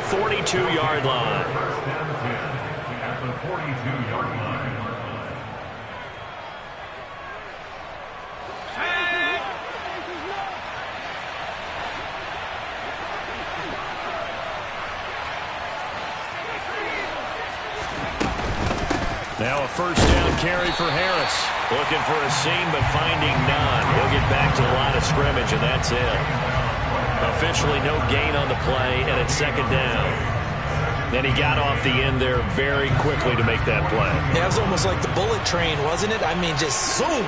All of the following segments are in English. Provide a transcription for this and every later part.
the 42-yard line. At the 42-yard line. Now a first down carry for Harris. Looking for a seam, but finding none. He'll get back to the line of scrimmage, and that's it. Officially no gain on the play, and it's second down. And he got off the end there very quickly to make that play. Yeah, it was almost like the bullet train, wasn't it? I mean, just zoom.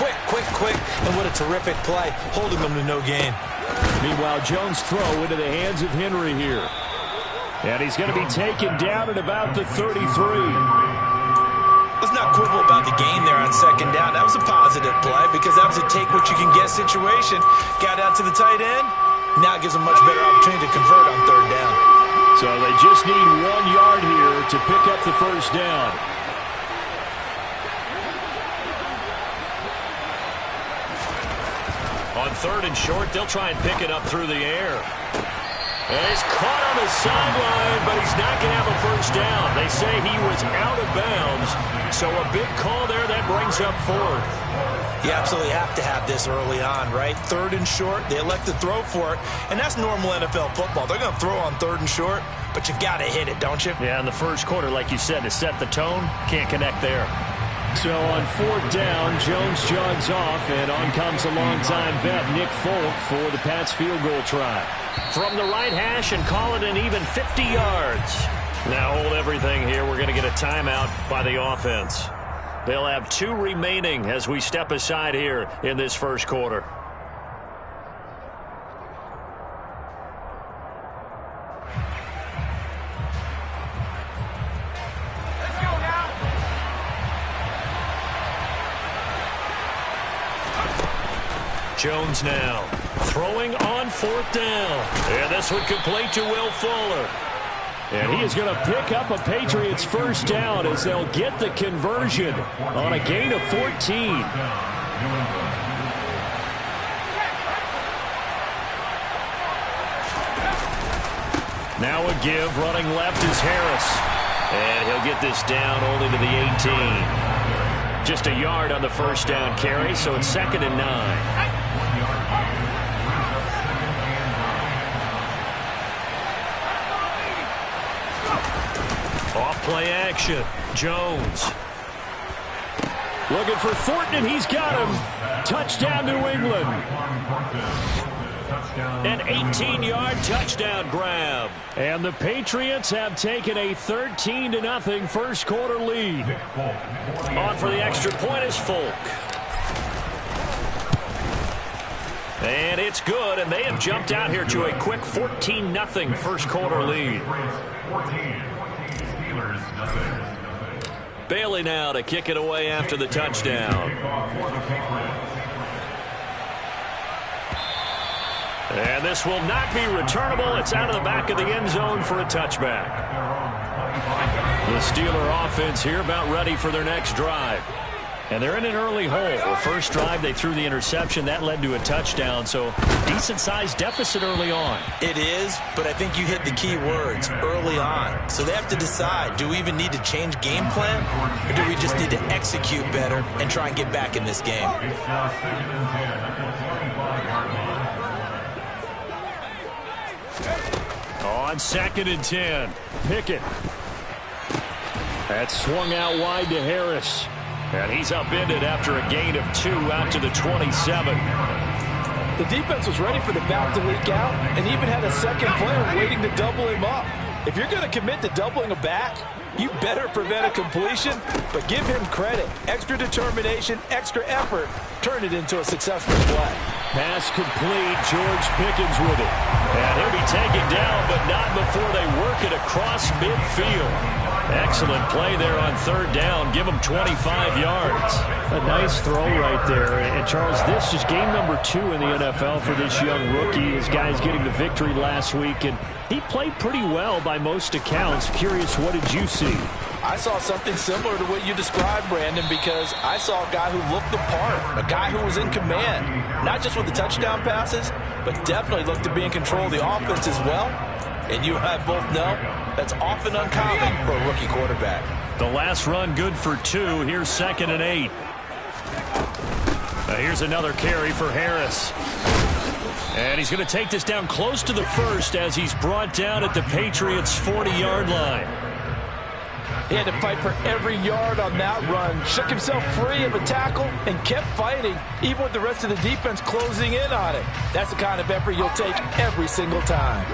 Quick, quick, quick. And what a terrific play, holding them to no gain. Meanwhile, Jones' throw into the hands of Henry here. And he's going to be taken down at about the 33. Let's not quibble about the gain there on second down. That was a positive play because that was a take-what-you-can-get situation. Got out to the tight end. Now it gives them much better opportunity to convert on third down. So they just need 1 yard here to pick up the first down. On third and short, they'll try and pick it up through the air. And he's caught on the sideline, but he's not going to have a first down. They say he was out of bounds, so a big call there that brings up fourth. You absolutely have to have this early on, right? Third and short, they elect to throw for it, and that's normal NFL football. They're going to throw on third and short, but you've got to hit it, don't you? Yeah, in the first quarter, like you said, to set the tone, can't connect there. So on fourth down, Jones jogs off, and on comes a longtime vet, Nick Folk, for the Pats field goal try. From the right hash and call it an even 50 yards. Now hold everything here. We're going to get a timeout by the offense. They'll have 2 remaining as we step aside here in this first quarter. Jones now throwing on fourth down. And this one complete to Will Fuller. And he is going to pick up a Patriots first down as they'll get the conversion on a gain of 14. Now a give, running left is Harris. And he'll get this down only to the 18. Just a yard on the first down carry, so it's 2nd and 9. Off-play action. Jones. Looking for Thornton, and he's got him. Touchdown, New England. An 18-yard touchdown grab. And the Patriots have taken a 13-0 first quarter lead. On for the extra point is Folk. And it's good, and they have jumped out here to a quick 14-0 first quarter lead. Bailey now to kick it away after the touchdown. And this will not be returnable. It's out of the back of the end zone for a touchback. The Steeler offense here about ready for their next drive. And they're in an early hole. The first drive, they threw the interception. That led to a touchdown, so decent-sized deficit early on. It is, but I think you hit the key words, early on. So they have to decide, do we even need to change game plan, or do we just need to execute better and try and get back in this game? On 2nd and 10, Pickett. That's swung out wide to Harris. And he's upended after a gain of 2 out to the 27. The defense was ready for the back to leak out and even had a second player waiting to double him up. If you're going to commit to doubling a back, you better prevent a completion, but give him credit. Extra determination, extra effort, turn it into a successful play. Pass complete, George Pickens with it. And he'll be taken down, but not before they work it across midfield. Excellent play there on third down. Give him 25 yards. A nice throw right there. And Charles, this is game number 2 in the NFL for this young rookie. His guys getting the victory last week, and he played pretty well by most accounts. Curious, what did you see? I saw something similar to what you described, Brandon, because I saw a guy who looked the part, a guy who was in command, not just with the touchdown passes, but definitely looked to be in control of the offense as well. And you and I both know that's often uncommon for a rookie quarterback. The last run good for 2. Here's 2nd and 8. Here's another carry for Harris. And he's going to take this down close to the first as he's brought down at the Patriots' 40-yard line. He had to fight for every yard on that run. Shook himself free of a tackle and kept fighting, even with the rest of the defense closing in on it. That's the kind of effort you'll take every single time.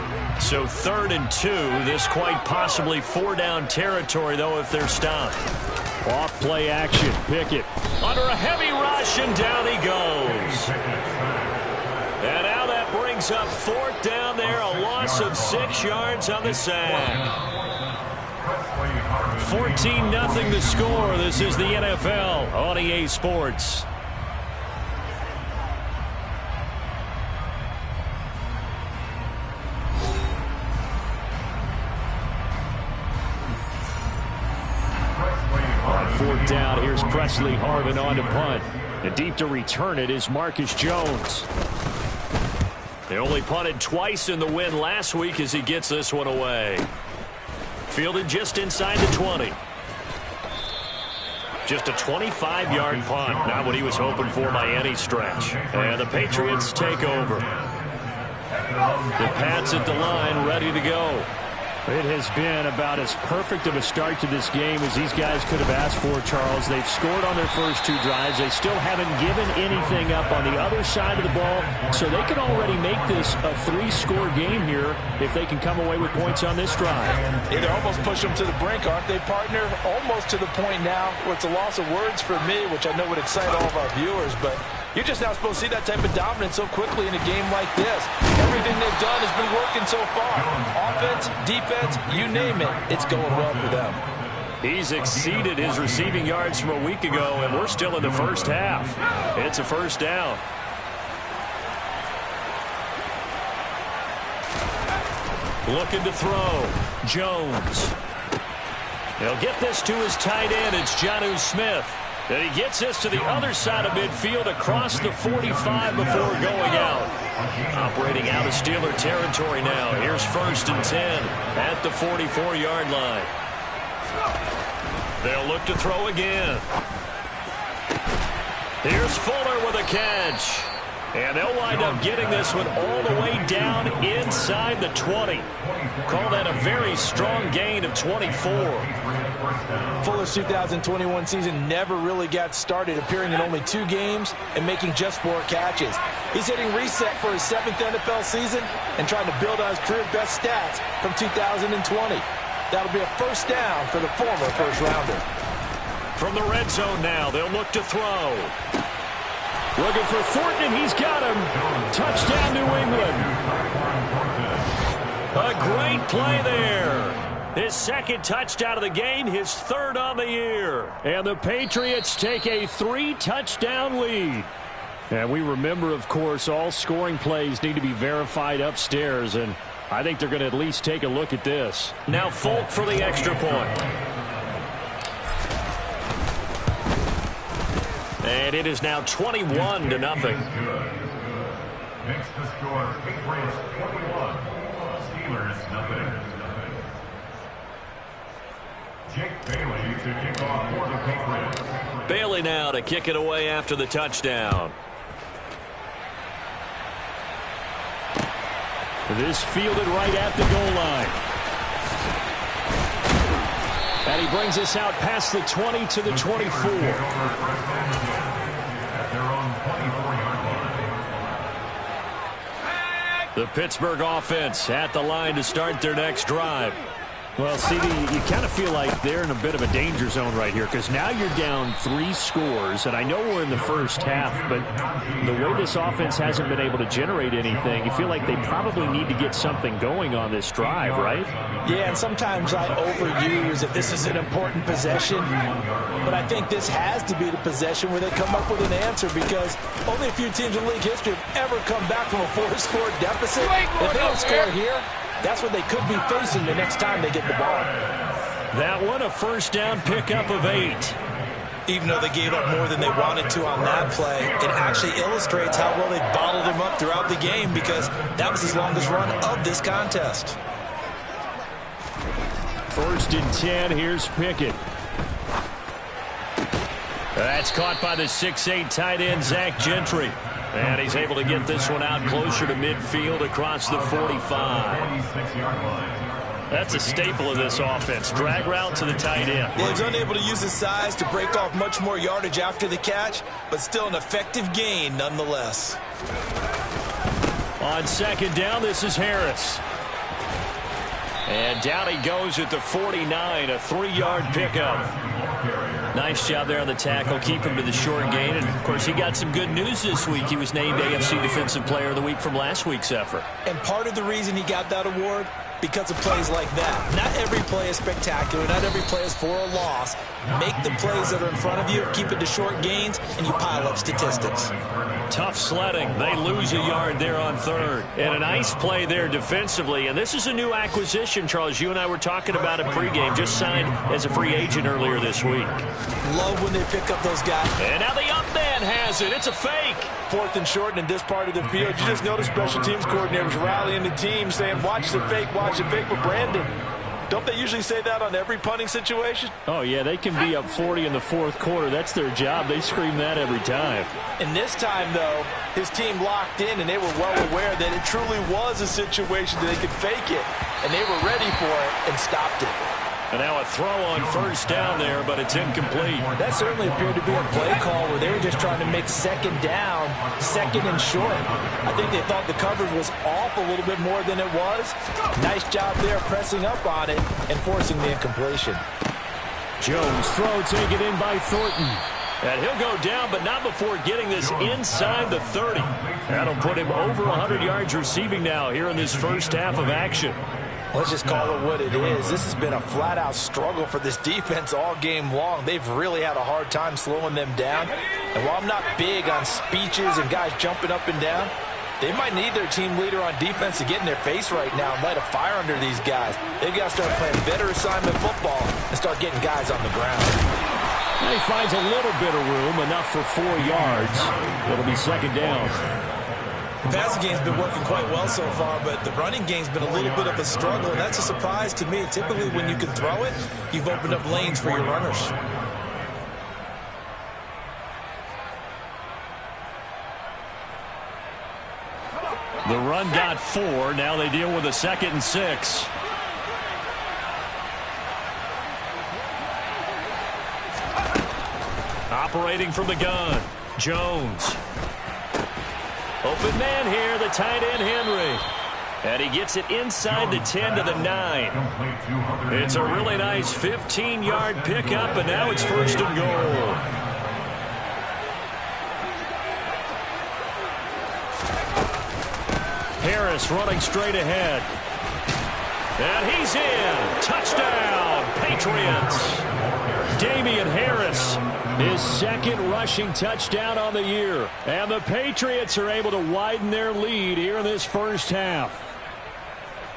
So 3rd and 2. This quite possibly 4-down territory, though, if they're stopped. Off play action. Pickett under a heavy rush, and down he goes. And now that brings up 4th down there. A loss of 6 yards on the sack. 14-0 the score. This is the NFL on EA Sports. On 4th down, here's Presley Harvin on to punt. And deep to return it is Marcus Jones. They only punted twice in the win last week as he gets this one away. Fielded just inside the 20. Just a 25-yard punt. Not what he was hoping for by any stretch. And the Patriots take over. The Pats at the line, ready to go. It has been about as perfect of a start to this game as these guys could have asked for, Charles. They've scored on their first 2 drives. They still haven't given anything up on the other side of the ball, so they can already make this a 3-score game here if they can come away with points on this drive. Yeah, they're almost pushing them to the brink, aren't they, partner? Almost to the point now where it's a loss of words for me, which I know would excite all of our viewers, but you're just not supposed to see that type of dominance so quickly in a game like this. Everything they've done has been working so far. Offense, defense, you name it, it's going well for them. He's exceeded his receiving yards from a week ago, and we're still in the first half. It's a 1st down. Looking to throw. Jones. He'll get this to his tight end. It's Jonnu Smith. And he gets this to the other side of midfield across the 45 before going out. Operating out of Steeler territory now. Here's 1st and 10 at the 44-yard line. They'll look to throw again. Here's Fuller with a catch. And they'll wind up getting this one all the way down inside the 20. Call that a very strong gain of 24. Fuller's 2021 season never really got started, appearing in only 2 games and making just 4 catches. He's hitting reset for his 7th NFL season and trying to build on his career best stats from 2020. That'll be a 1st down for the former first-rounder. From the red zone now, they'll look to throw. Looking for Thornton, and he's got him. Touchdown, New England. A great play there. His 2nd touchdown of the game, his 3rd on the year. And the Patriots take a 3-touchdown lead. And we remember, of course, all scoring plays need to be verified upstairs, and I think they're going to at least take a look at this. Now Folk for the extra point. And it is now 21-0. Next to score, Patriots 21, Steelers nothing. Jake Bailey to kick off for the Patriots. Bailey now to kick it away after the touchdown. This fielded right at the goal line. And he brings us out past the 20 to the 24. The Pittsburgh offense at the line to start their next drive. Well, CD, you kind of feel like they're in a bit of a danger zone right here because now you're down 3 scores, and I know we're in the first half, but the way this offense hasn't been able to generate anything, you feel like they probably need to get something going on this drive, right? Yeah, and sometimes I overuse that this is an important possession, but I think this has to be the possession where they come up with an answer because only a few teams in league history have ever come back from a 4-score deficit. If they don't score here, that's what they could be facing the next time they get the ball. That one a first down pickup of 8. Even though they gave up more than they wanted to on that play, it actually illustrates how well they bottled him up throughout the game because that was his longest run of this contest. 1st and 10. Here's Pickett. That's caught by the 6'8" tight end, Zach Gentry. And he's able to get this one out closer to midfield across the 45. That's a staple of this offense. Drag route to the tight end. Yeah, he's unable to use his size to break off much more yardage after the catch, but still an effective gain nonetheless. On 2nd down, this is Harris. And down he goes at the 49, a 3-yard pickup. Nice job there on the tackle. Keep him to the short gain. And, of course, he got some good news this week. He was named AFC Defensive Player of the Week from last week's effort. And part of the reason he got that award, because of plays like that. Not every play is spectacular. Not every play is for a loss. Make the plays that are in front of you, keep it to short gains, and you pile up statistics. Tough sledding. They lose a yard there on 3rd. And a nice play there defensively. And this is a new acquisition, Charles. You and I were talking about it pregame. Just signed as a free agent earlier this week. Love when they pick up those guys. And now the up man has it. It's a fake. 4th and short in this part of the field. You just notice special teams coordinators rallying the team saying, watch the fake, watch the fake. But Brandon, don't they usually say that on every punting situation? Oh, yeah, they can be up 40 in the 4th quarter. That's their job. They scream that every time. And this time, though, his team locked in, and they were well aware that it truly was a situation that they could fake it, and they were ready for it and stopped it. And now a throw on 1st down there, but it's incomplete. That certainly appeared to be a play call where they were just trying to make 2nd down, 2nd and short. I think they thought the coverage was off a little bit more than it was. Nice job there pressing up on it and forcing the incompletion. Jones throw taken in by Thornton. And he'll go down, but not before getting this inside the 30. That'll put him over 100 yards receiving now here in this first half of action. Let's just call it what it is. This has been a flat-out struggle for this defense all game long. They've really had a hard time slowing them down. And while I'm not big on speeches and guys jumping up and down, they might need their team leader on defense to get in their face right now and light a fire under these guys. They've got to start playing better assignment football and start getting guys on the ground. And he finds a little bit of room, enough for 4 yards. It'll be 2nd down. The passing game's been working quite well so far, but the running game's been a little bit of a struggle, and that's a surprise to me. Typically, when you can throw it, you've opened up lanes for your runners. The run got 4. Now they deal with a 2nd and 6. Operating from the gun, Jones. Open man here, the tight end, Henry. And he gets it inside the 10 to the 9. It's a really nice 15-yard pickup, and now it's 1st and goal. Harris running straight ahead. And he's in. Touchdown, Patriots. Damian Harris, his 2nd rushing touchdown on the year. And the Patriots are able to widen their lead here in this first half.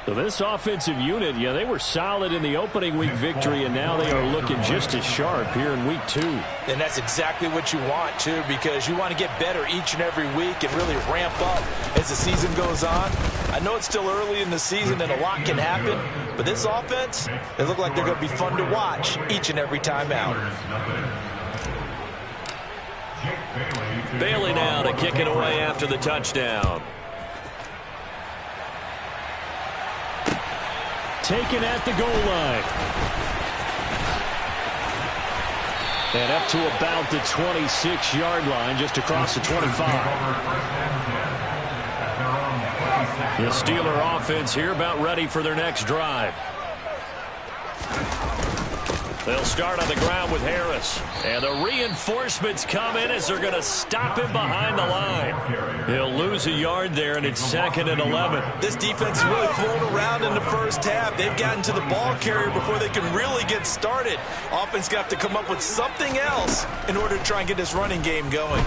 So this offensive unit, yeah, they were solid in the opening week victory, and now they are looking just as sharp here in week 2. And that's exactly what you want, too, because you want to get better each and every week and really ramp up as the season goes on. I know it's still early in the season and a lot can happen, but this offense, they look like they're going to be fun to watch each and every time out. Bailey now to kick it away after the touchdown. Taken at the goal line. And up to about the 26-yard line, just across the 25. The Steeler offense here about ready for their next drive. They'll start on the ground with Harris. And the reinforcements come in as they're going to stop him behind the line. He'll lose a yard there, and it's 2nd and 11. This defense is really thrown around in the first half. They've gotten to the ball carrier before they can really get started. Offense got to come up with something else in order to try and get this running game going.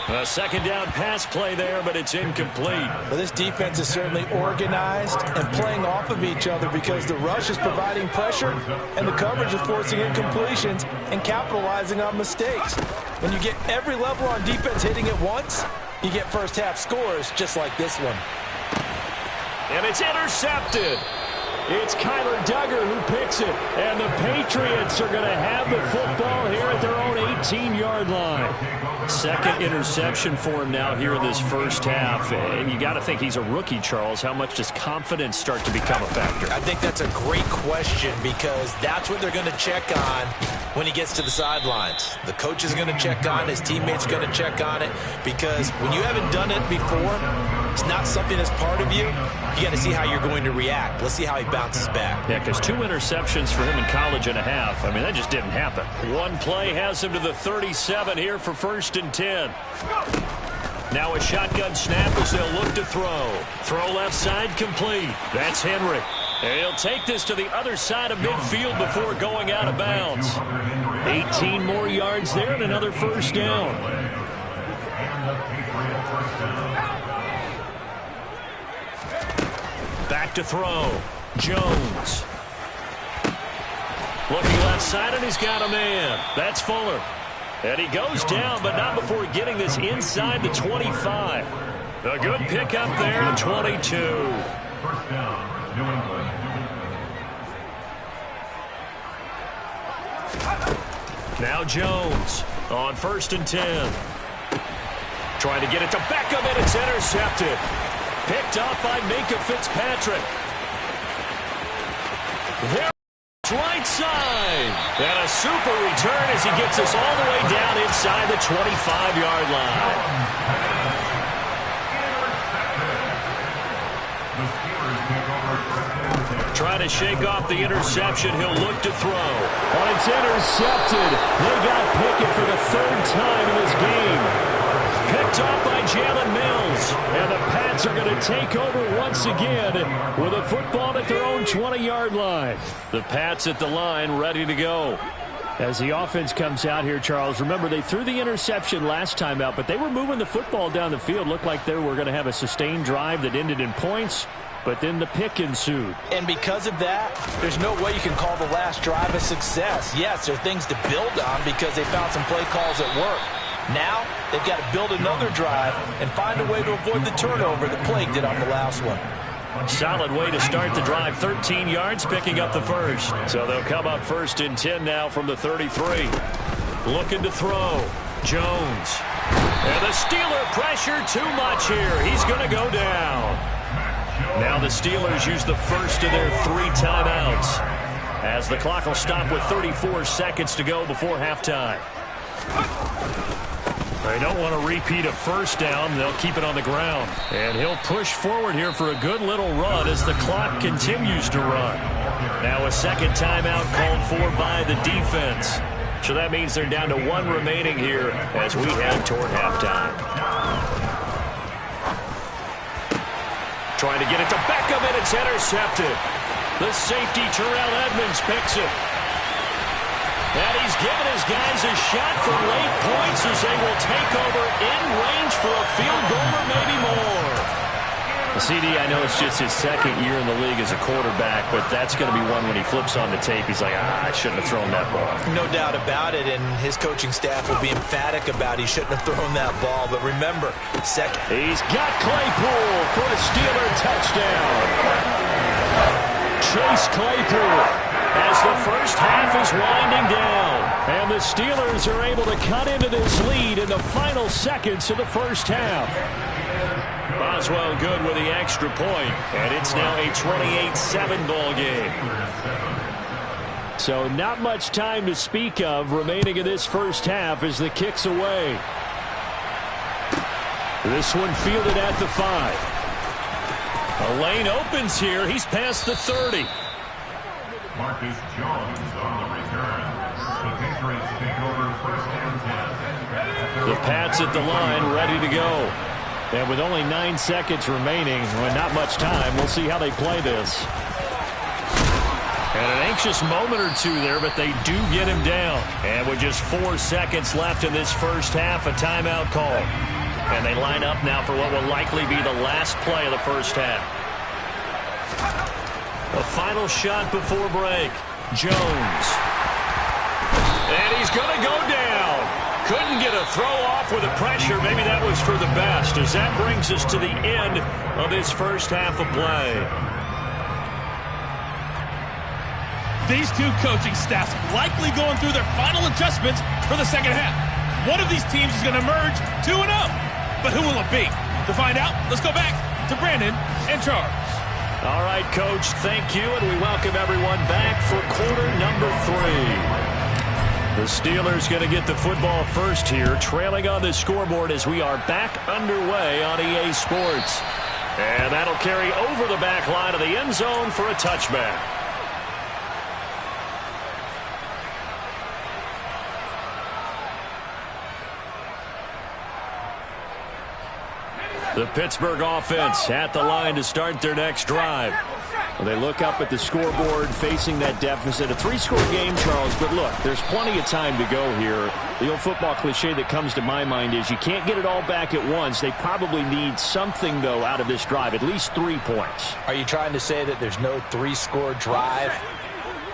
A 2nd down pass play there, but it's incomplete. Well, this defense is certainly organized and playing off of each other because the rush is providing pressure and the coverage is forcing incompletions and capitalizing on mistakes. When you get every level on defense hitting at once, you get first half scores just like this one. And it's intercepted. It's Kyler Duggar who picks it. And the Patriots are going to have the football here at their own 18-yard line. Second interception for him now here in this first half. And you got to think he's a rookie, Charles. How much does confidence start to become a factor? I think that's a great question because that's what they're going to check on when he gets to the sidelines. The coach is going to check on it. His teammates are going to check on it because when you haven't done it before, it's not something that's part of you. You got to see how you're going to react. Let's see how he bounces back. Yeah, because 2 interceptions for him in college and a half. I mean, that just didn't happen. One play has him to the 37 here for 1st and 10. Now a shotgun snap as they'll look to throw. Throw left side complete. That's Henry. And he'll take this to the other side of midfield before going out of bounds. 18 more yards there and another first down. Back to throw. Jones. Looking left side, and he's got a man. That's Fuller. And he goes down, but not before getting this inside the 25. A good pickup there at 22. First down, New England. Now Jones on 1st and 10. Trying to get it to Beckham, and it's intercepted. Picked up by Minka Fitzpatrick. There, right side. And a super return as he gets us all the way down inside the 25-yard line. Trying to shake off the interception. He'll look to throw. Oh, it's intercepted. They got Pickett for the 3rd time in this game. Picked off by Jalen Mills. And the Pats are going to take over once again with a football at their own 20-yard line. The Pats at the line ready to go. As the offense comes out here, Charles, remember they threw the interception last time out, but they were moving the football down the field. Looked like they were going to have a sustained drive that ended in points. But then the pick ensued. And because of that, there's no way you can call the last drive a success. Yes, there are things to build on because they found some play calls at work. Now, they've got to build another drive and find a way to avoid the turnover that plagued it on the last one. Solid way to start the drive. 13 yards, picking up the first. So they'll come up 1st and 10 now from the 33. Looking to throw. Jones. And the Steeler pressure too much here. He's going to go down. Now the Steelers use the first of their 3 timeouts as the clock will stop with 34 seconds to go before halftime. They don't want to repeat a first down. They'll keep it on the ground. And he'll push forward here for a good little run as the clock continues to run. Now a second timeout called for by the defense. So that means they're down to 1 remaining here as we head toward halftime. Trying to get it to Beckham, and it's intercepted. The safety, Terrell Edmonds, picks it. And he's given his guys a shot for late points as they will take over in range for a field goal or maybe more. CD, I know it's just his 2nd year in the league as a quarterback, but that's going to be one when he flips on the tape. He's like, I shouldn't have thrown that ball. No doubt about it, and his coaching staff will be emphatic about he shouldn't have thrown that ball. But remember, second. He's got Claypool for a Steeler touchdown. Chase Claypool as the first half is winding down. And the Steelers are able to cut into this lead in the final seconds of the first half. Boswell good with the extra point, and it's now a 28-7 ball game. So not much time to speak of remaining in this first half as the kick's away. This one fielded at the 5. A lane opens here. He's past the 30. Marcus Jones on the return. The Patriots take over 1st and 10. The Pats at the line ready to go. And with only 9 seconds remaining, well, not much time, we'll see how they play this. And an anxious moment or two there, but they do get him down. And with just 4 seconds left in this first half, a timeout call. And they line up now for what will likely be the last play of the first half. A final shot before break. Jones. And he's going to go down. Couldn't get a throw off with the pressure. Maybe that was for the best, as that brings us to the end of this first half of play. These two coaching staffs likely going through their final adjustments for the second half. One of these teams is going to emerge 2-0. But who will it be? To find out, let's go back to Brandon and Charles. All right, Coach, thank you, and we welcome everyone back for quarter number 3. The Steelers going to get the football first here, trailing on the scoreboard as we are back underway on EA Sports. And that'll carry over the back line of the end zone for a touchback. The Pittsburgh offense at the line to start their next drive. Well, they look up at the scoreboard facing that deficit. A 3-score game, Charles, but look, there's plenty of time to go here. The old football cliche that comes to my mind is you can't get it all back at once. They probably need something, though, out of this drive, at least 3 points. Are you trying to say that there's no 3-score drive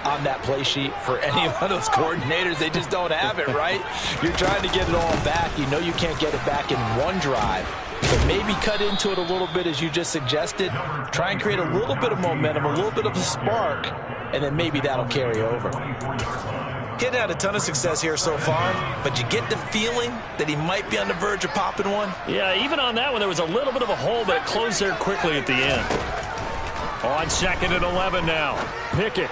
on that play sheet for any one of those coordinators? They just don't have it, right? You're trying to get it all back. You know you can't get it back in one drive. But maybe cut into it a little bit, as you just suggested. Try and create a little bit of momentum, a little bit of a spark, and then maybe that'll carry over. He hadn't had a ton of success here so far, but you get the feeling that he might be on the verge of popping one. Yeah, even on that one, there was a little bit of a hole, but it closed there quickly at the end. On 2nd and 11 now. Pickett.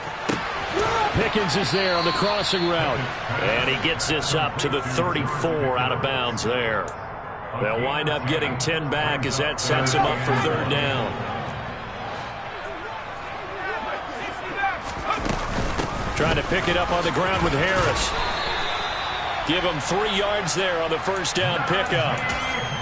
Pickens is there on the crossing route. And he gets this up to the 34 out of bounds there. They'll wind up getting 10 back as that sets him up for 3rd down. Trying to pick it up on the ground with Harris. Give him 3 yards there on the 1st down pickup.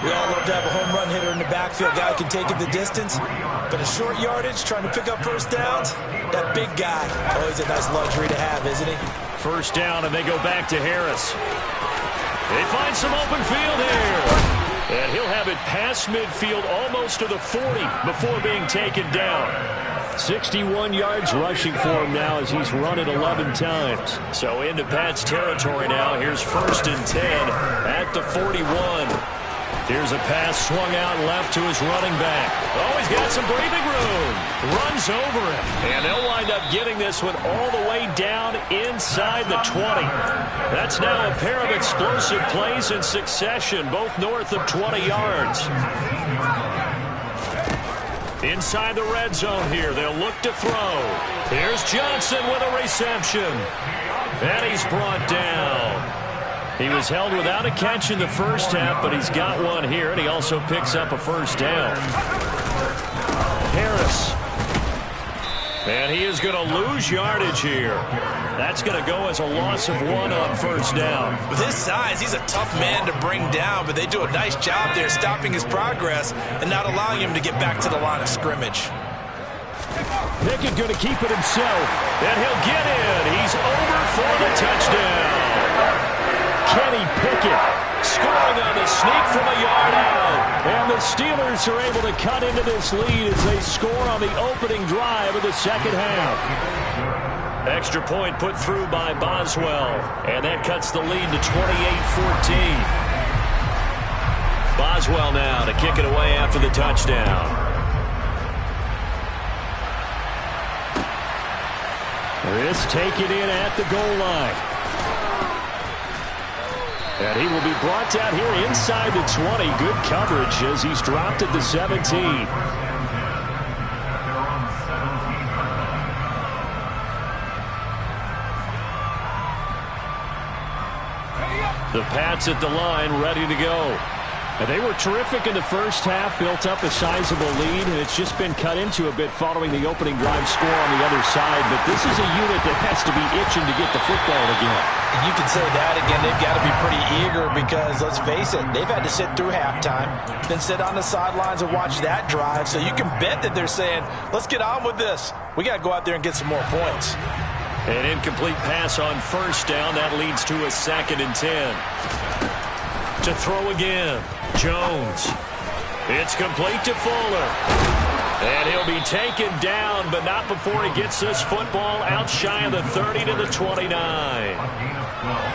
We all love to have a home run hitter in the backfield. Guy who can take it the distance. But a short yardage, trying to pick up 1st downs, that big guy, always a nice luxury to have, isn't he? 1st down, and they go back to Harris. They find some open field here. And he'll have it past midfield almost to the 40 before being taken down. 61 yards rushing for him now as he's run it 11 times. So into Pat's territory now. Here's 1st and 10 at the 41. Here's a pass swung out left to his running back. Oh, he's got some breathing room. Runs over him. And they'll wind up getting this one all the way down inside the 20. That's now a pair of explosive plays in succession, both north of 20 yards. Inside the red zone here, they'll look to throw. Here's Johnson with a reception. And he's brought down. He was held without a catch in the 1st half, but he's got one here, and he also picks up a 1st down. Harris. And he is going to lose yardage here. That's going to go as a loss of 1 on 1st down. With his size, he's a tough man to bring down, but they do a nice job there stopping his progress and not allowing him to get back to the line of scrimmage. Pickett going to keep it himself, and he'll get in. He's over for the touchdown. Kenny Pickett scoring on the sneak from a yard out. And the Steelers are able to cut into this lead as they score on the opening drive of the 2nd half. Extra point put through by Boswell. And that cuts the lead to 28-14. Boswell now to kick it away after the touchdown. This taken in at the goal line. And he will be brought down here inside the 20. Good coverage as he's dropped at the 17. The Pats at the line, ready to go. And they were terrific in the 1st half, built up a sizable lead, and it's just been cut into a bit following the opening drive score on the other side. But this is a unit that has to be itching to get the football again. You can say that again. They've got to be pretty eager because, let's face it, they've had to sit through halftime, then sit on the sidelines and watch that drive. So you can bet that they're saying, let's get on with this. We got to go out there and get some more points. An incomplete pass on 1st down. That leads to a 2nd and 10. To throw again. Jones. It's complete to Fuller. And he'll be taken down, but not before he gets this football out shy of the 30 to the 29.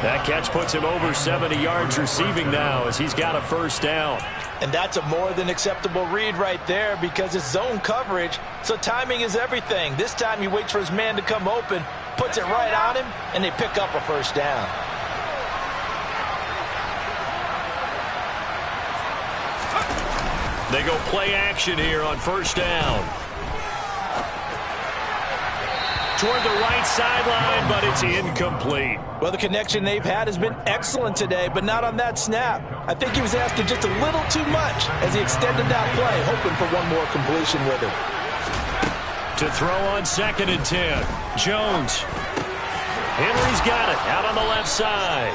That catch puts him over 70 yards receiving now as he's got a first down. And that's a more than acceptable read right there because it's zone coverage, so timing is everything. This time he waits for his man to come open, puts it right on him, and they pick up a first down. They go play action here on first down. Toward the right sideline, but it's incomplete. Well, the connection they've had has been excellent today, but not on that snap. I think he was asking just a little too much as he extended that play, hoping for one more completion with him. To throw on 2nd and 10. Jones. Henry's got it out on the left side.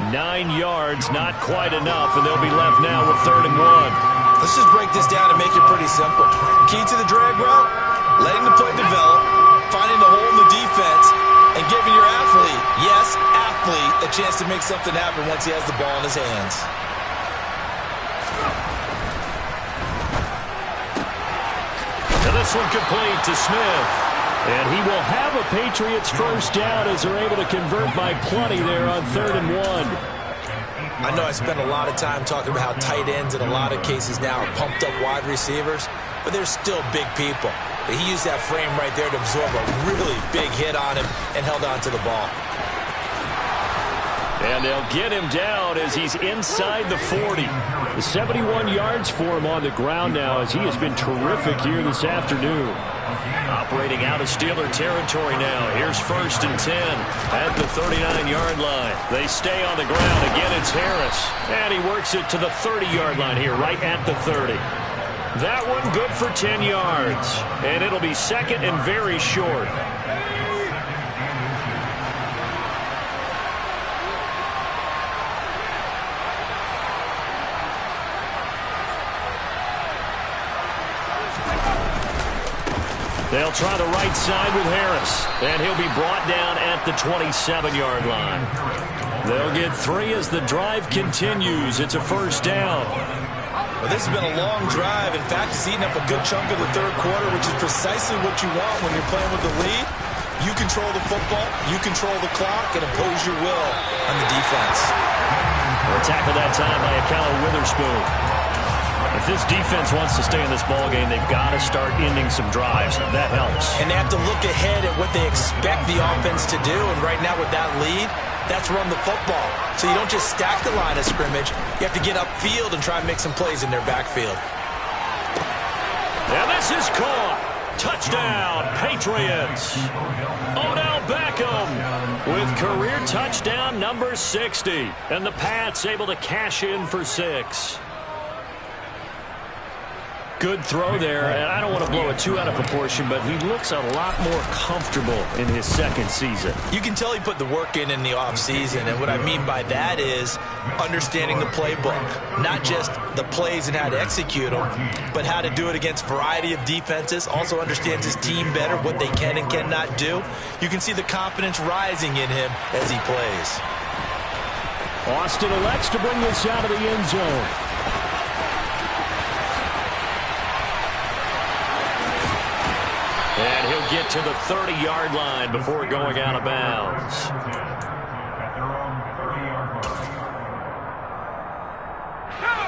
9 yards, not quite enough, and they'll be left now with 3rd and 1. Let's just break this down and make it pretty simple. Key to the drag route, letting the play develop, finding the hole in the defense, and giving your athlete, yes, athlete, a chance to make something happen once he has the ball in his hands. Now this one complete to Smith. And he will have a Patriots first down as they're able to convert by plenty there on 3rd and 1. I know I spent a lot of time talking about how tight ends in a lot of cases now are pumped up wide receivers, but they're still big people. But he used that frame right there to absorb a really big hit on him and held on to the ball. And they'll get him down as he's inside the 40. 71 yards for him on the ground now as he has been terrific here this afternoon. Operating out of Steeler territory now. Here's 1st and 10 at the 39-yard line. They stay on the ground. Again, it's Harris. And he works it to the 30-yard line here, right at the 30. That one good for 10 yards. And it'll be 2nd and very short. They'll try the right side with Harris, and he'll be brought down at the 27-yard line. They'll get 3 as the drive continues. It's a first down. Well, this has been a long drive. In fact, it's eaten up a good chunk of the 3rd quarter, which is precisely what you want when you're playing with the lead. You control the football, you control the clock, and impose your will on the defense. Well, tackled that time by Akello Witherspoon. If this defense wants to stay in this ballgame, they've got to start ending some drives. That helps. And they have to look ahead at what they expect the offense to do. And right now with that lead, that's run the football. So you don't just stack the line of scrimmage. You have to get upfield and try and make some plays in their backfield. And this is caught. Touchdown, Patriots. Odell Beckham with career touchdown number 60. And the Pats able to cash in for 6. Good throw there, and I don't want to blow it too out of proportion, but he looks a lot more comfortable in his 2nd season. You can tell he put the work in the offseason, and what I mean by that is understanding the playbook. Not just the plays and how to execute them, but how to do it against a variety of defenses. Also understands his team better, what they can and cannot do. You can see the confidence rising in him as he plays. Austin elects to bring this out of the end zone. And he'll get to the 30-yard line before going out of bounds.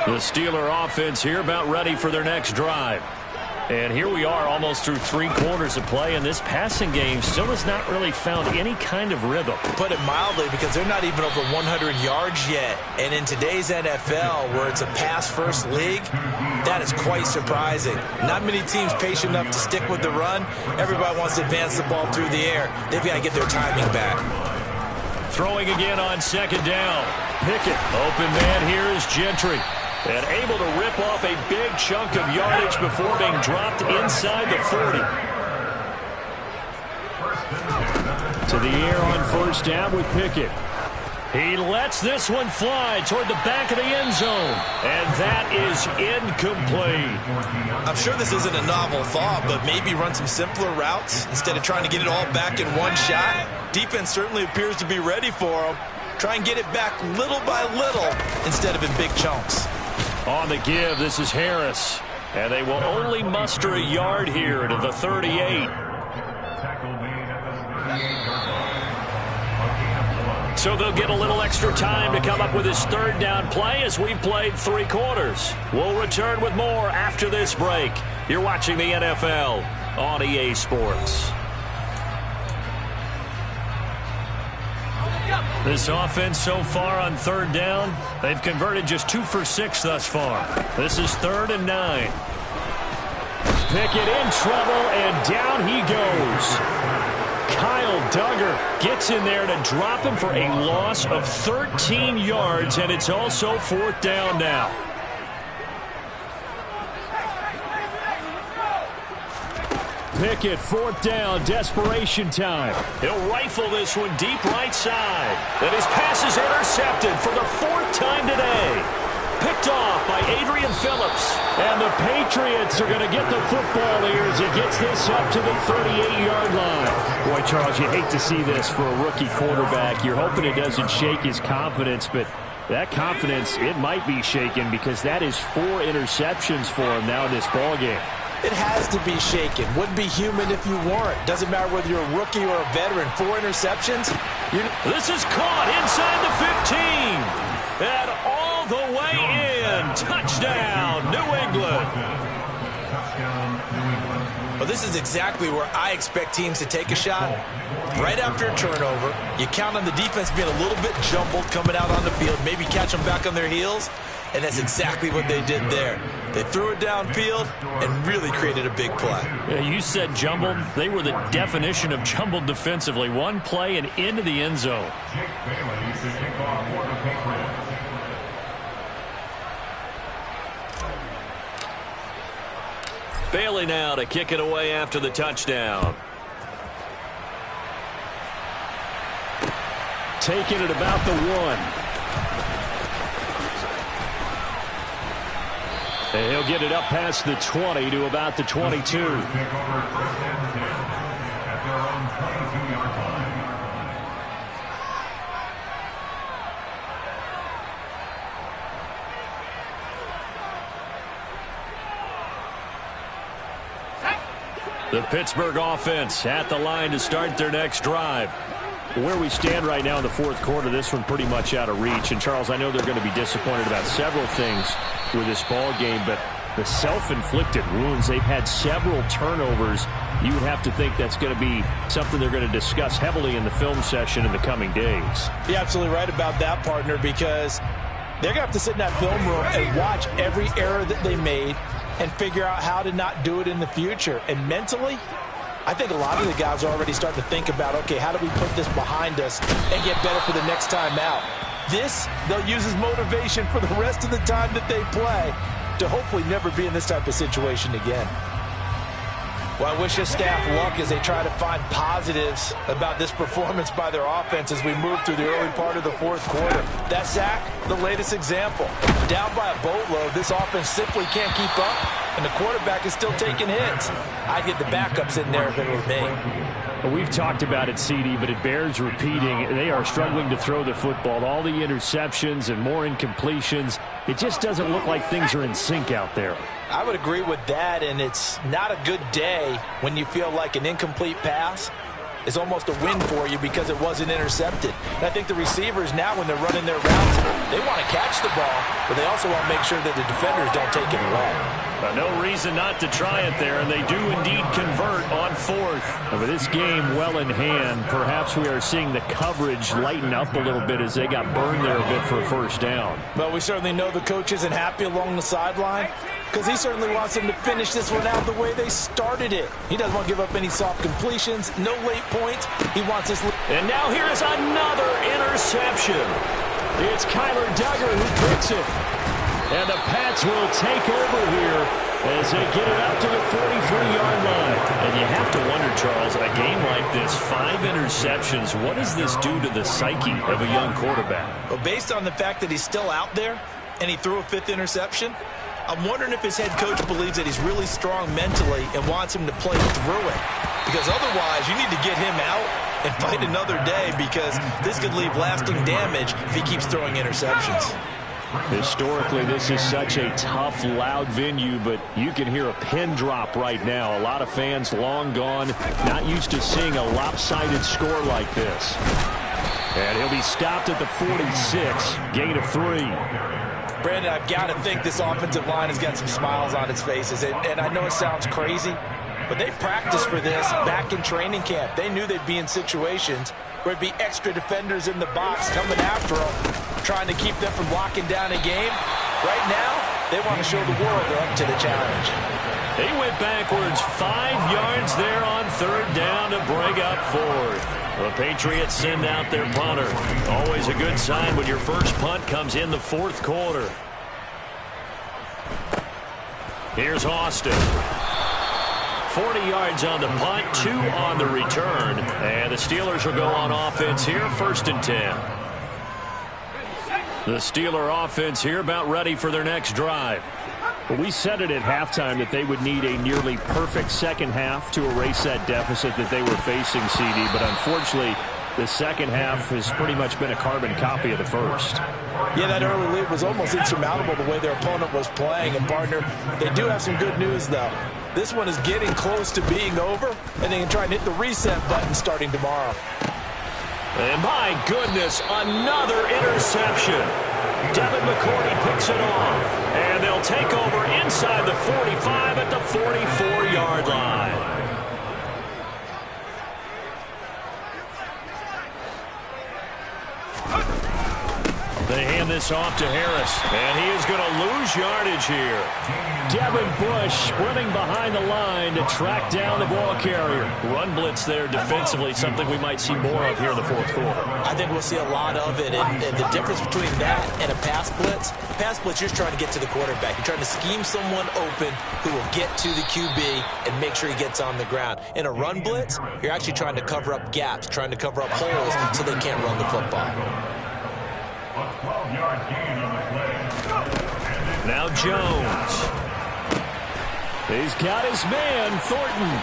The Steeler offense here about ready for their next drive. And here we are almost through 3 quarters of play, and this passing game still has not really found any kind of rhythm. Put it mildly, because they're not even over 100 yards yet. And in today's NFL, where it's a pass-first league, that is quite surprising. Not many teams patient enough to stick with the run. Everybody wants to advance the ball through the air. They've got to get their timing back. Throwing again on 2nd down. Pickett, open man here is Gentry. And able to rip off a big chunk of yardage before being dropped inside the 40. To the air on first down with Pickett. He lets this one fly toward the back of the end zone. And that is incomplete. I'm sure this isn't a novel thought, but maybe run some simpler routes instead of trying to get it all back in one shot. Defense certainly appears to be ready for him. Try and get it back little by little instead of in big chunks. On the give, this is Harris. And they will only muster a yard here to the 38. Tackle made at the 38-yard line. So they'll get a little extra time to come up with his third down play as we've played 3 quarters. We'll return with more after this break. You're watching the NFL on EA Sports. This offense so far on third down, they've converted just 2 for 6 thus far. This is 3rd and 9. Pickett in trouble, and down he goes. Kyle Duggar gets in there to drop him for a loss of 13 yards, and it's also 4th down now. Pickett, 4th down, desperation time. He'll rifle this one deep right side. And his pass is intercepted for the 4th time today. Picked off by Adrian Phillips. And the Patriots are going to get the football here as he gets this up to the 38-yard line. Boy, Charles, you hate to see this for a rookie quarterback. You're hoping it doesn't shake his confidence, but that confidence, it might be shaken because that is 4 interceptions for him now in this ballgame. It has to be shaken. Wouldn't be human if you weren't. Doesn't matter whether you're a rookie or a veteran. 4 interceptions. This is caught inside the 15. And all the way in. Touchdown, New England. Touchdown, New England. Well, this is exactly where I expect teams to take a shot. Right after a turnover, you count on the defense being a little bit jumbled coming out on the field, maybe catch them back on their heels, and that's exactly what they did there. They threw it downfield and really created a big play. Yeah, you said jumbled. They were the definition of jumbled defensively. One play and into the end zone. Jake Bailey to kick off for the Patriots. Bailey now to kick it away after the touchdown. Taking it about the 1. And he'll get it up past the 20 to about the 22. Take over 1st and 10 at their own 22-yard line. The Pittsburgh offense at the line to start their next drive. Where we stand right now in the 4th quarter, this one pretty much out of reach. And, Charles, I know they're going to be disappointed about several things with this ball game, but the self-inflicted wounds, they've had several turnovers. You would have to think that's going to be something they're going to discuss heavily in the film session in the coming days. You're absolutely right about that, partner, because they're going to have to sit in that film room and watch every error that they made and figure out how to not do it in the future. And mentally, I think a lot of the guys are already starting to think about, okay, how do we put this behind us and get better for the next time out? This, they'll use as motivation for the rest of the time that they play to hopefully never be in this type of situation again. Well, I wish his staff luck as they try to find positives about this performance by their offense as we move through the early part of the 4th quarter. That sack, the latest example. Down by a boatload, this offense simply can't keep up, and the quarterback is still taking hits. I'd get the backups in there if it were me. We've talked about it, CD, but it bears repeating. They are struggling to throw the football. All the interceptions and more incompletions. It just doesn't look like things are in sync out there. I would agree with that, and it's not a good day when you feel like an incomplete pass is almost a win for you because it wasn't intercepted. And I think the receivers now, when they're running their routes, they want to catch the ball, but they also want to make sure that the defenders don't take it away. No reason not to try it there, and they do indeed convert on 4th. And with this game well in hand, perhaps we are seeing the coverage lighten up a little bit as they got burned there a bit for a 1st down. Well, we certainly know the coach isn't happy along the sideline because he certainly wants them to finish this one out the way they started it. He doesn't want to give up any soft completions, no late points. He wants this. And now here is another interception. It's Kyler Duggar who picks it. And the Pats will take over here as they get it up to the 43-yard line. And you have to wonder, Charles, a game like this, 5 interceptions, what does this do to the psyche of a young quarterback? Well, based on the fact that he's still out there and he threw a 5th interception, I'm wondering if his head coach believes that he's really strong mentally and wants him to play through it. Because otherwise, you need to get him out and fight another day because this could leave lasting damage if he keeps throwing interceptions. Historically, this is such a tough, loud venue, but you can hear a pin drop right now. A lot of fans long gone, not used to seeing a lopsided score like this. And he'll be stopped at the 46, gain of 3. Brandon, I've got to think this offensive line has got some smiles on its faces. And I know it sounds crazy, but they practiced for this back in training camp. They knew they'd be in situations where it'd be extra defenders in the box coming after them, trying to keep them from locking down a game. Right now, they want to show the world they're up to the challenge. They went backwards 5 yards there on 3rd down to bring up 4th. The Patriots send out their punter. Always a good sign when your first punt comes in the 4th quarter. Here's Austin. 40 yards on the punt, 2 on the return. And the Steelers will go on offense here, 1st and 10. The Steeler offense here about ready for their next drive. Well, we said it at halftime that they would need a nearly perfect second half to erase that deficit that they were facing, CD. But unfortunately, the second half has pretty much been a carbon copy of the first. Yeah, that early lead was almost insurmountable the way their opponent was playing. And, partner, they do have some good news, though. This one is getting close to being over, and they can try and hit the reset button starting tomorrow. And my goodness, another interception. Devin McCourty picks it off. And they'll take over inside the 45 at the 44-yard line. They hand this off to Harris, and he is going to lose yardage here. Devin Bush sprinting behind the line to track down the ball carrier. Run blitz there defensively, something we might see more of here in the 4th quarter. I think we'll see a lot of it, and the difference between that and a pass blitz, you're trying to get to the quarterback. You're trying to scheme someone open who will get to the QB and make sure he gets on the ground. In a run blitz, you're actually trying to cover up gaps, trying to cover up holes so they can't run the football. A 12-yard gain on the play. Now Jones. He's got his man, Thornton.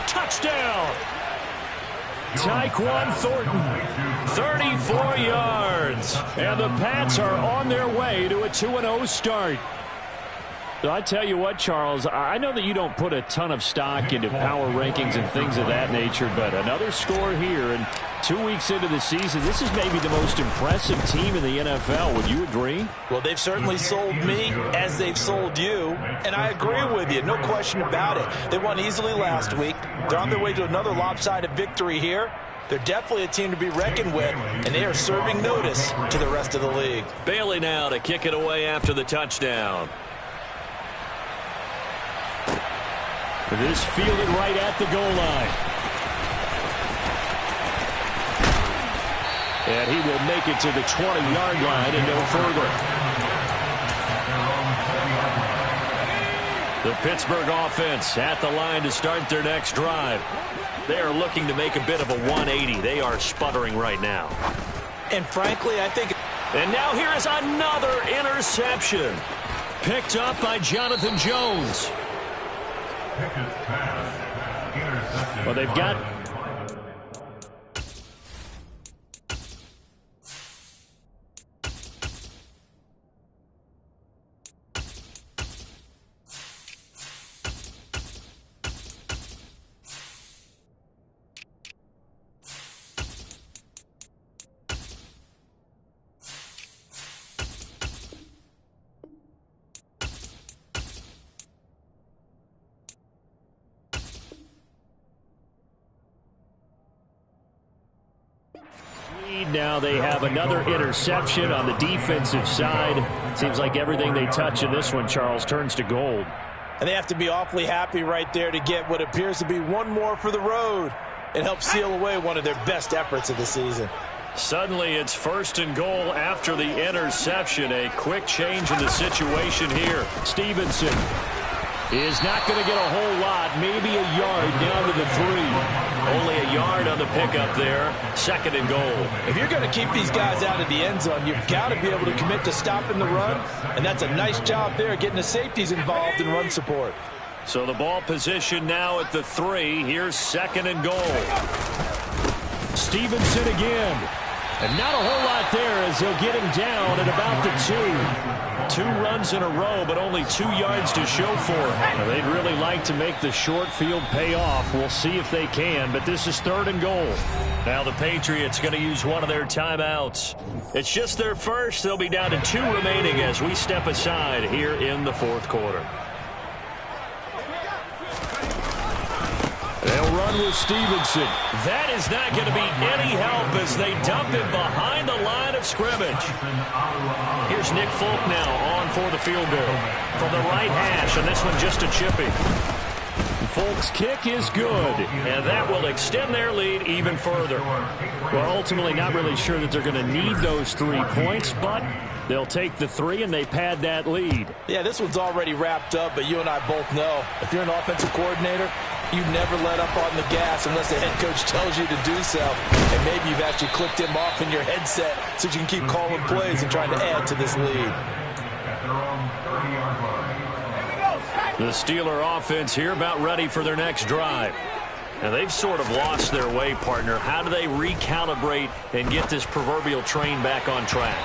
Touchdown! Tyquan Thornton. 34 yards. And the Pats are on their way to a 2-0 start. I tell you what, Charles, I know that you don't put a ton of stock into power rankings and things of that nature, but another score here, and 2 weeks into the season, this is maybe the most impressive team in the NFL. Would you agree? Well, they've certainly sold me as they've sold you, and I agree with you, no question about it. They won easily last week. They're on their way to another lopsided victory here. They're definitely a team to be reckoned with, and they are serving notice to the rest of the league. Bailey now to kick it away after the touchdown. This fielded right at the goal line. And he will make it to the 20-yard line and no further. The Pittsburgh offense at the line to start their next drive. They are looking to make a bit of a 180. They are sputtering right now. And frankly, I think... And now here is another interception. Picked up by Jonathan Jones. Well, they've got... Now they have another interception on the defensive side. Seems like everything they touch in this one, Charles, turns to gold. And they have to be awfully happy right there to get what appears to be one more for the road. It helps seal away one of their best efforts of the season. Suddenly it's 1st and goal after the interception. A quick change in the situation here. Stevenson is not going to get a whole lot, maybe a yard down to the 3. Only a yard on the pickup there. 2nd and goal. If you're going to keep these guys out of the end zone, you've got to be able to commit to stopping the run, and that's a nice job there, getting the safeties involved in run support. So the ball position now at the 3. Here's 2nd and goal. Stevenson again. And not a whole lot there as they'll get him down at about the 2. 2 runs in a row, but only 2 yards to show for it. Now, they'd really like to make the short field pay off. We'll see if they can, but this is 3rd and goal. Now the Patriots going to use one of their timeouts. It's just their first. They'll be down to 2 remaining as we step aside here in the 4th quarter. They'll run with Stevenson. That is not going to be any help as they dump him behind the line of scrimmage. Here's Nick Folk now on for the field goal from the right hash, and this one just a chippy. Folk's kick is good. And that will extend their lead even further. Well, ultimately not really sure that they're going to need those 3 points, but they'll take the 3 and they pad that lead. Yeah, this one's already wrapped up, but you and I both know if you're an offensive coordinator, you never let up on the gas unless the head coach tells you to do so. And maybe you've actually clicked him off in your headset so you can keep calling plays and trying to add to this lead. The Steeler offense here about ready for their next drive. Now, they've sort of lost their way, partner. How do they recalibrate and get this proverbial train back on track?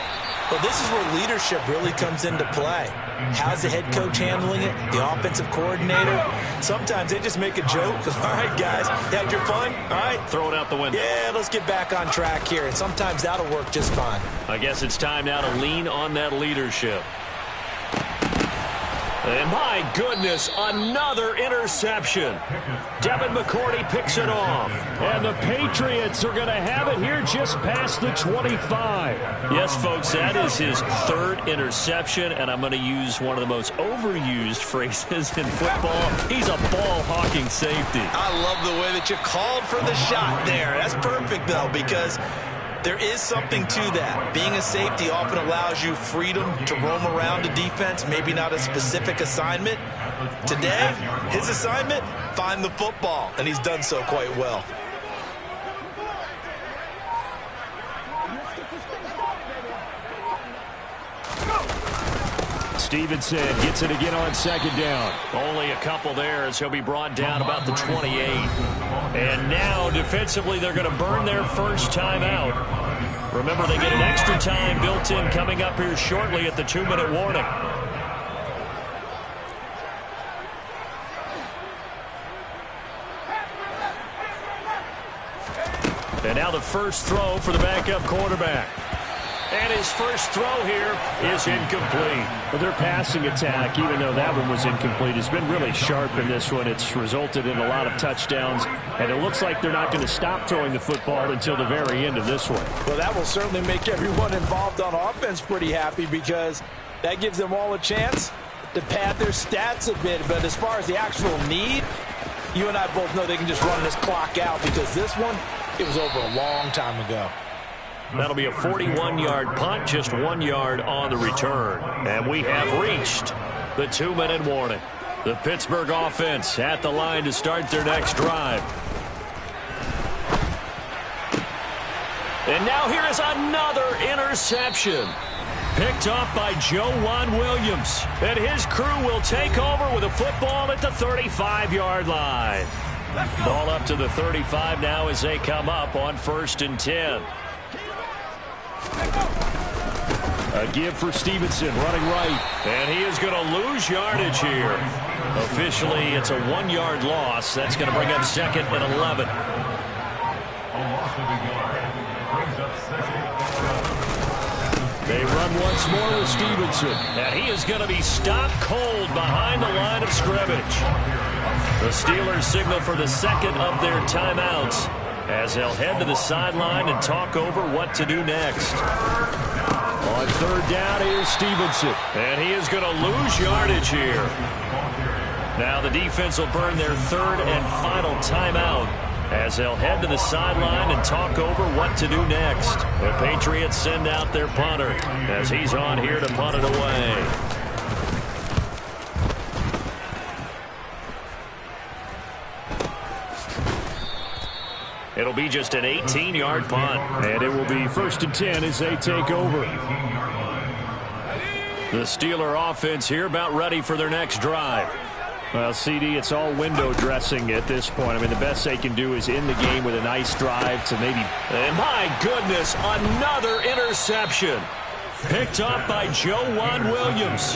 Well, this is where leadership really comes into play. How's the head coach handling it? The offensive coordinator? Sometimes they just make a joke. All right, guys, had your fun? All right. Throw it out the window. Yeah, let's get back on track here. And sometimes that'll work just fine. I guess it's time now to lean on that leadership. And my goodness, another interception. Devin McCourty picks it off. And the Patriots are going to have it here just past the 25. Yes, folks, that is his 3rd interception, and I'm going to use one of the most overused phrases in football. He's a ball-hawking safety. I love the way that you called for the shot there. That's perfect, though, because there is something to that. Being a safety often allows you freedom to roam around a defense, maybe not a specific assignment. Today, his assignment, find the football, and he's done so quite well. Stevenson gets it again on 2nd down. Only a couple there as he'll be brought down about the 28. And now, defensively, they're going to burn their first timeout. Remember, they get an extra time built in coming up here shortly at the 2-minute warning. And now the first throw for the backup quarterback. And his first throw here is incomplete. Well, their passing attack, even though that one was incomplete, has been really sharp in this one. It's resulted in a lot of touchdowns, and it looks like they're not going to stop throwing the football until the very end of this one. Well, that will certainly make everyone involved on offense pretty happy because that gives them all a chance to pad their stats a bit. But as far as the actual need, you and I both know they can just run this clock out because this one, it was over a long time ago. That'll be a 41-yard punt, just 1 yard on the return. And we have reached the 2-minute warning. The Pittsburgh offense at the line to start their next drive. And now here is another interception. Picked off by Joejuan Williams. And his crew will take over with a football at the 35-yard line. Ball up to the 35 now as they come up on 1st and 10. A give for Stevenson, running right. And he is going to lose yardage here. Officially, it's a 1-yard loss. That's going to bring up 2nd and 11. They run once more with Stevenson. And he is going to be stopped cold behind the line of scrimmage. The Steelers signal for the 2nd of their timeouts as they'll head to the sideline and talk over what to do next. On 3rd down, here's Stevenson. And he is going to lose yardage here. Now the defense will burn their 3rd and final timeout as they'll head to the sideline and talk over what to do next. The Patriots send out their punter as he's on here to punt it away. It'll be just an 18-yard punt. And it will be 1st and 10 as they take over. The Steeler offense here about ready for their next drive. Well, CD, it's all window dressing at this point. I mean, the best they can do is end the game with a nice drive to maybe... And my goodness, another interception. Picked up by Joejuan Williams.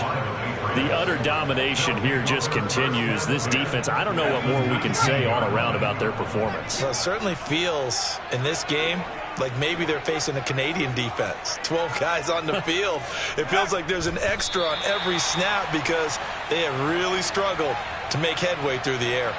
The utter domination here just continues. This defense, I don't know what more we can say all around about their performance. Well, it certainly feels in this game like maybe they're facing a Canadian defense. 12 guys on the field. It feels like there's an extra on every snap because they have really struggled to make headway through the air.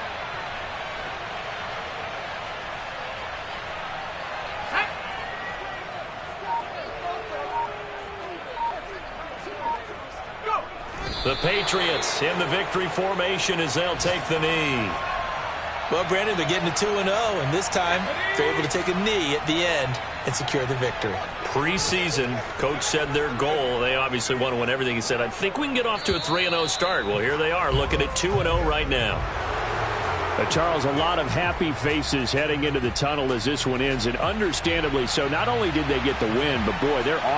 The Patriots in the victory formation as they'll take the knee. Well, Brandon, they're getting to 2-0, and this time they're able to take a knee at the end and secure the victory. Preseason, coach said their goal, they obviously want to win everything. He said, I think we can get off to a 3-0 start. Well, here they are looking at 2-0 right now. Charles, a lot of happy faces heading into the tunnel as this one ends, and understandably so. Not only did they get the win, but boy, they're off.